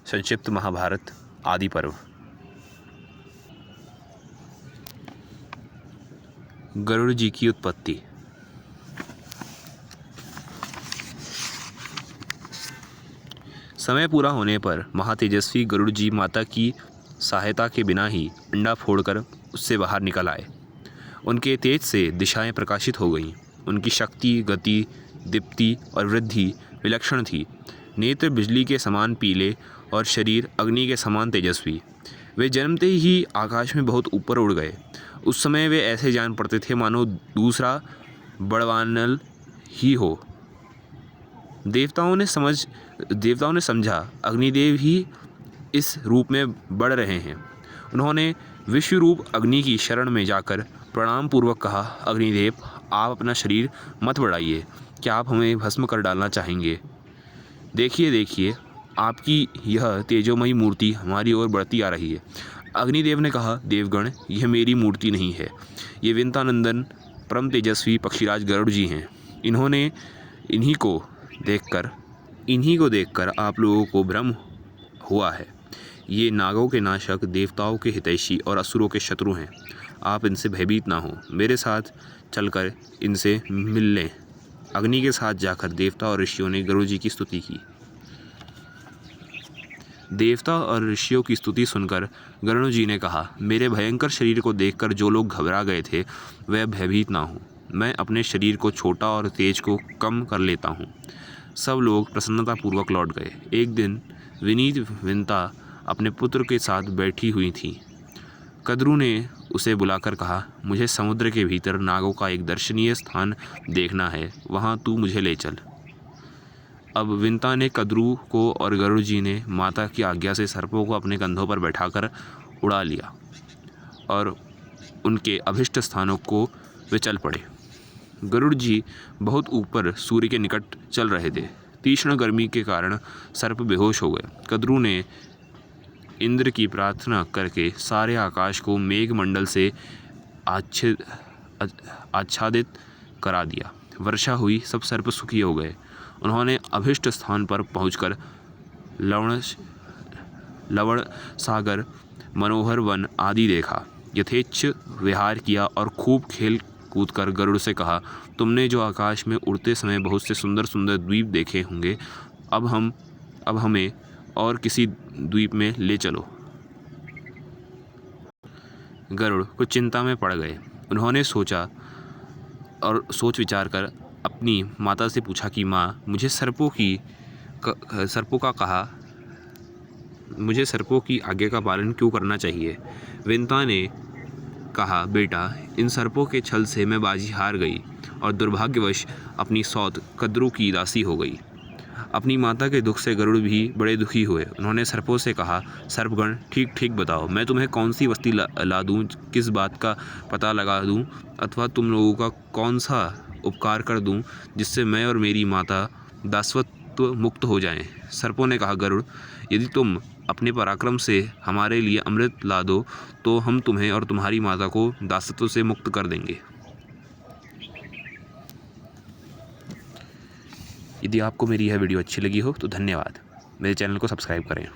संक्षिप्त महाभारत आदि पर्व। गरुड़ जी की उत्पत्ति। समय पूरा होने पर महातेजस्वी गरुड़ जी माता की सहायता के बिना ही अंडा फोड़कर उससे बाहर निकल आए। उनके तेज से दिशाएं प्रकाशित हो गईं। उनकी शक्ति, गति, दीप्ति और वृद्धि विलक्षण थी। नेत्र बिजली के समान पीले और शरीर अग्नि के समान तेजस्वी। वे जन्मते ही आकाश में बहुत ऊपर उड़ गए। उस समय वे ऐसे जान पड़ते थे मानो दूसरा बड़वानल ही हो। देवताओं ने समझा अग्निदेव ही इस रूप में बढ़ रहे हैं। उन्होंने विश्वरूप अग्नि की शरण में जाकर प्रणाम पूर्वक कहा, अग्निदेव, आप अपना शरीर मत बढ़ाइए। क्या आप हमें भस्म कर डालना चाहेंगे? देखिए, आपकी यह तेजोमयी मूर्ति हमारी ओर बढ़ती आ रही है। अग्निदेव ने कहा, देवगण, यह मेरी मूर्ति नहीं है। ये विंतानंदन परम तेजस्वी पक्षीराज गरुड़ जी हैं। इन्हीं को देखकर आप लोगों को भ्रम हुआ है। ये नागों के नाशक, देवताओं के हितैषी और असुरों के शत्रु हैं। आप इनसे भयभीत ना हो। मेरे साथ चलकर इनसे मिल लें। अग्नि के साथ जाकर देवता और ऋषियों ने गरुड़ जी की स्तुति की। देवता और ऋषियों की स्तुति सुनकर गरुड़ जी ने कहा, मेरे भयंकर शरीर को देखकर जो लोग घबरा गए थे वह भयभीत ना हो। मैं अपने शरीर को छोटा और तेज को कम कर लेता हूँ। सब लोग प्रसन्नतापूर्वक लौट गए। एक दिन विनीत विंता अपने पुत्र के साथ बैठी हुई थी। कद्रू ने उसे बुलाकर कहा, मुझे समुद्र के भीतर नागों का एक दर्शनीय स्थान देखना है। वहाँ तू मुझे ले चल। अब विंता ने कद्रू को और गरुड़ जी ने माता की आज्ञा से सर्पों को अपने कंधों पर बैठाकर उड़ा लिया और उनके अभिष्ट स्थानों को वे चल पड़े। गरुड़ जी बहुत ऊपर सूर्य के निकट चल रहे थे। तीक्ष्ण गर्मी के कारण सर्प बेहोश हो गए। कद्रू ने इंद्र की प्रार्थना करके सारे आकाश को मेघमंडल से आच्छादित करा दिया। वर्षा हुई, सब सर्प सुखी हो गए। उन्होंने अभिष्ट स्थान पर पहुंचकर लवण सागर, मनोहर वन आदि देखा। यथेच्छ विहार किया और खूब खेल कूद कर गरुड़ से कहा, तुमने जो आकाश में उड़ते समय बहुत से सुंदर सुंदर द्वीप देखे होंगे, अब हमें और किसी द्वीप में ले चलो। गरुड़ कुछ चिंता में पड़ गए। उन्होंने सोच विचार कर अपनी माता से पूछा कि माँ, मुझे सर्पों की आज्ञा का पालन क्यों करना चाहिए? विंता ने कहा, बेटा, इन सर्पों के छल से मैं बाजी हार गई और दुर्भाग्यवश अपनी सौत कद्रू की दासी हो गई। अपनी माता के दुख से गरुड़ भी बड़े दुखी हुए। उन्होंने सर्पों से कहा, सर्पगण, ठीक बताओ, मैं तुम्हें कौन सी वस्ती ला दूँ, किस बात का पता लगा दूँ, अथवा तुम लोगों का कौन सा उपकार कर दूँ जिससे मैं और मेरी माता दासत्व मुक्त हो जाएं। सर्पों ने कहा, गरुड़, यदि तुम अपने पराक्रम से हमारे लिए अमृत ला दो तो हम तुम्हें और तुम्हारी माता को दासत्व से मुक्त कर देंगे। यदि आपको मेरी यह वीडियो अच्छी लगी हो तो धन्यवाद। मेरे चैनल को सब्सक्राइब करें।